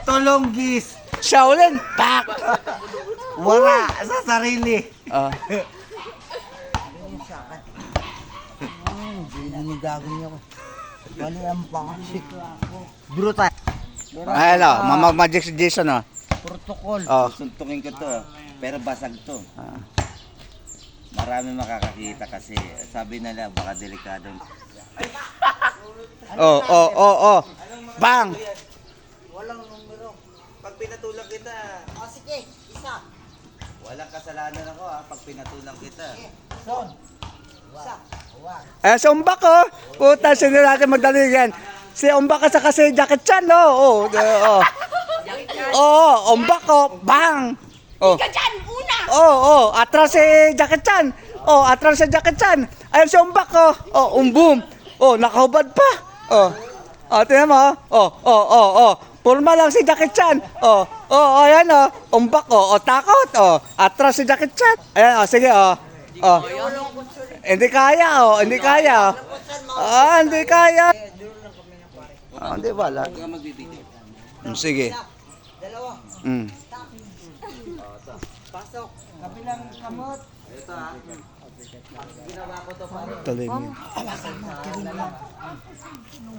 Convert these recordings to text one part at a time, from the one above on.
Tulonggis. Shaolin, pak! Wala sa sarili. Ah. Hindi gagawin niya ko. Bali ang pakasik. Brutal. Ay, hello, Mama Magic si Jason, oh. Protocol. Oh. Suntukin ko to, pero basag to. Ah. Marami makakakita kasi sabi nila baka delikado. Oh. Bang! Walang numero. Pag pinatulang kita, O sige, isa. walang kasalanan ako pag pinatulang kita. Son. Isa. One. Eh, si Umbak, oh. Puta, sino natin magdali yan? Si Umbak sa kasi Jackie Chan, oh. Oh, Umbak, oh. Bang! Oh. Ika dyan, una! Oh, atras si Jackie Chan. Oh, atras si Jackie Chan. Ayun si Umbak, oh. Oh, umbum. Oh, nakahubad pa. Oh. Oh, tingnan mo, oh. Purma lang si Jackie Chan. Oh, ayan, oh. Umbak, oh. Takot, oh. Atras si Jackie Chan. Ayan, oh, sige, oh. Oh. Hindi kaya, oh. Hindi kaya. Hindi kaya. Hindi wala. Sige. Dalawa. Pasok. Kabilang kamot. Ito ginawa ko to pare. Tuloy mo.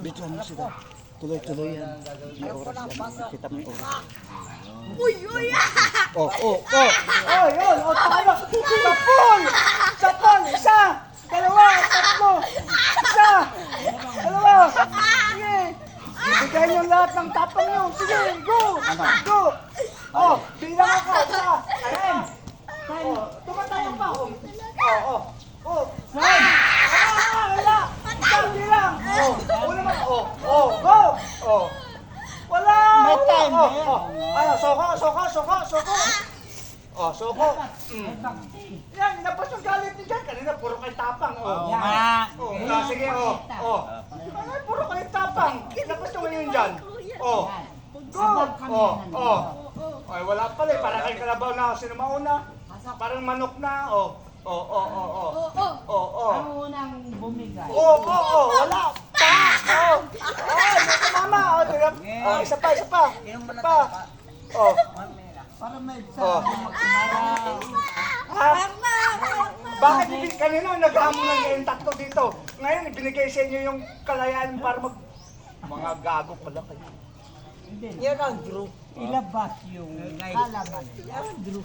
Bituan mo sila. Tuloy-tuloy yan. May oras yan. Kita mo yung oras. Uy! Oh, yun, tayo. Sapol, isa, dalawa, tatlo, isa, dalawa, sige. Ibigay niyo lahat ng tapang niyo. Sige, go. Oh, bilang ako, isa, ayan. Oh, tumatayo pa. One. Wala. Isang bilang. Una naman, go. Wala. May time, Ano, soko. Soko. Yan, inabas yung galit niyo dyan. Kanina, puro kayo tapang. Sige, Ay, puro kayo tapang. Inabas yung ngayon dyan. Go. Ay, wala pala eh. Para kayo kalabaw na. Sino mauna? Parang manok na. Ang unang bumigay. Wala. Mama. Isa pa. Para may isa. Bakit kanina naghamon ng yung tatlo dito? Ngayon, ibinigay sa inyo yung kalayaan para mga gago pala kayo. Yan ang group. Ilabas yung kalaban. Yan ang group.